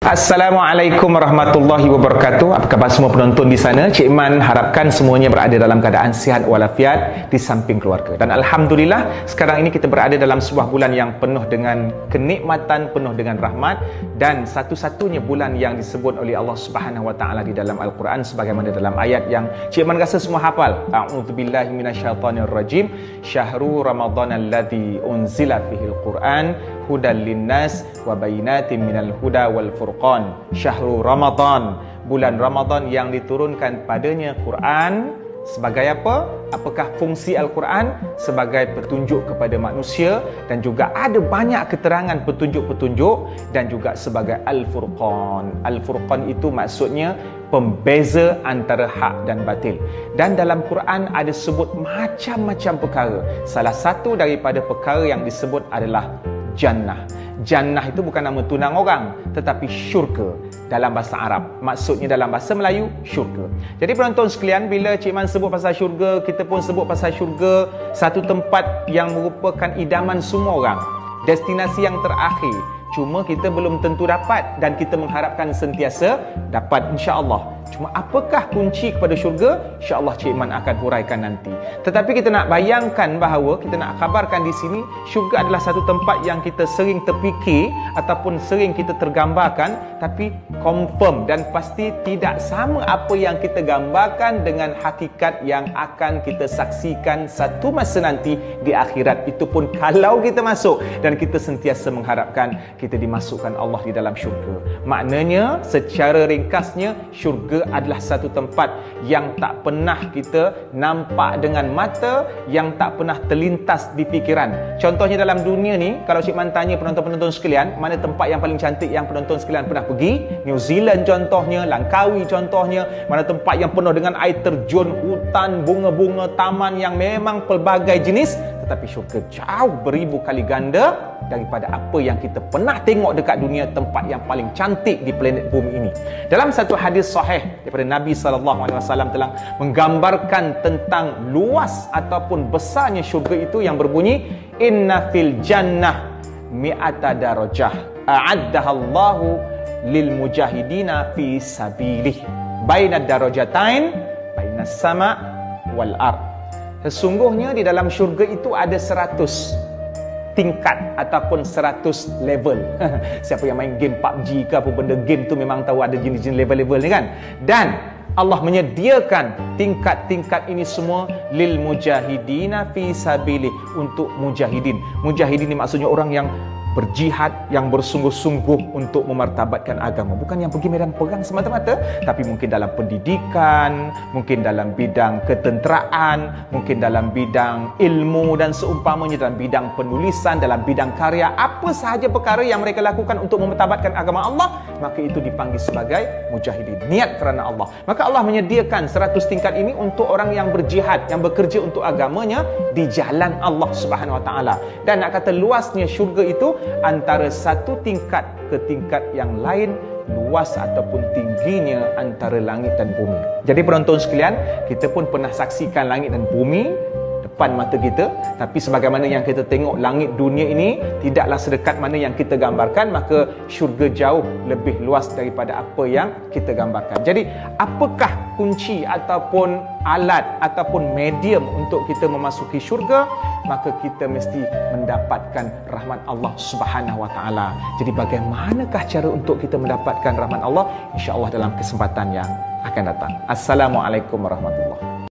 Assalamualaikum warahmatullahi wabarakatuh. Apa khabar semua penonton di sana? Cik Man harapkan semuanya berada dalam keadaan sihat walafiat di samping keluarga. Dan alhamdulillah sekarang ini kita berada dalam sebuah bulan yang penuh dengan kenikmatan, penuh dengan rahmat, dan satu-satunya bulan yang disebut oleh Allah Subhanahu wa taala di dalam Al-Quran sebagaimana dalam ayat yang Cik Man rasa semua hafal. A'udzubillahi minasyaitonirrajim. Syahrul Ramadan alladzi unzila fihil Quran hudan linnas wa bayyinatin minal huda wal furqan. Syahrul Ramadan, bulan Ramadan yang diturunkan padanya Quran sebagai apa? Apakah fungsi Al-Quran? Sebagai petunjuk kepada manusia, dan juga ada banyak keterangan petunjuk-petunjuk, dan juga sebagai Al-Furqan. Al-Furqan itu maksudnya pembeza antara hak dan batil. Dan dalam Quran ada sebut macam-macam perkara. Salah satu daripada perkara yang disebut adalah Jannah. Jannah itu bukan nama tunang orang, tetapi syurga dalam bahasa Arab. Maksudnya dalam bahasa Melayu, syurga. Jadi penonton sekalian, bila Cik Man sebut pasal syurga, kita pun sebut pasal syurga, satu tempat yang merupakan idaman semua orang, destinasi yang terakhir. Cuma kita belum tentu dapat, dan kita mengharapkan sentiasa dapat, insya-Allah. Cuma apakah kunci kepada syurga? InsyaAllah Cik Man akan huraikan nanti. Tetapi kita nak bayangkan bahawa, kita nak khabarkan di sini, syurga adalah satu tempat yang kita sering terfikir ataupun sering kita tergambarkan, tapi confirm dan pasti tidak sama apa yang kita gambarkan dengan hakikat yang akan kita saksikan satu masa nanti di akhirat. Itu pun kalau kita masuk dan kita sentiasa mengharapkan kita dimasukkan Allah di dalam syurga. Maknanya secara ringkasnya, syurga adalah satu tempat yang tak pernah kita nampak dengan mata, yang tak pernah terlintas di fikiran. Contohnya dalam dunia ni, kalau Cik Man tanya penonton-penonton sekalian, mana tempat yang paling cantik yang penonton sekalian pernah pergi? New Zealand contohnya, Langkawi contohnya. Mana tempat yang penuh dengan air terjun, hutan, bunga-bunga, taman yang memang pelbagai jenis. Tetapi syurga jauh beribu kali ganda daripada apa yang kita pernah tengok dekat dunia, tempat yang paling cantik di planet bumi ini. Dalam satu hadis sahih daripada Nabi SAW telah menggambarkan tentang luas ataupun besarnya syurga itu, yang berbunyi, inna fil jannah mi'ata darajah a'addahallahu lil mujahidina fi sabilih baina darajatain baina sama wal ard. Sesungguhnya di dalam syurga itu ada 100 tingkat ataupun 100 level. Siapa yang main game PUBG ke apa benda game tu memang tahu ada jenis-jenis level-level ni kan. Dan Allah menyediakan tingkat-tingkat ini semua lil mujahidina fi sabilih, untuk mujahidin. Mujahidin ini maksudnya orang yang berjihad, yang bersungguh-sungguh untuk memartabatkan agama. Bukan yang pergi medan perang semata-mata, tapi mungkin dalam pendidikan, mungkin dalam bidang ketenteraan, mungkin dalam bidang ilmu dan seumpamanya, dalam bidang penulisan, dalam bidang karya. Apa sahaja perkara yang mereka lakukan untuk memartabatkan agama Allah, maka itu dipanggil sebagai mujahidin. Niat kerana Allah. Maka Allah menyediakan 100 tingkat ini untuk orang yang berjihad, yang bekerja untuk agamanya di jalan Allah Subhanahu wa taala. Dan nak kata luasnya syurga itu antara satu tingkat ke tingkat yang lain, luas ataupun tingginya antara langit dan bumi. Jadi penonton sekalian, kita pun pernah saksikan langit dan bumi depan mata kita, tapi sebagaimana yang kita tengok langit dunia ini tidaklah sedekat mana yang kita gambarkan, maka syurga jauh lebih luas daripada apa yang kita gambarkan. Jadi apakah kunci ataupun alat ataupun medium untuk kita memasuki syurga? Maka kita mesti mendapatkan rahmat Allah Subhanahu wa taala. Jadi bagaimanakah cara untuk kita mendapatkan rahmat Allah? Insya-Allah dalam kesempatan yang akan datang. Assalamualaikum warahmatullahi wabarakatuh.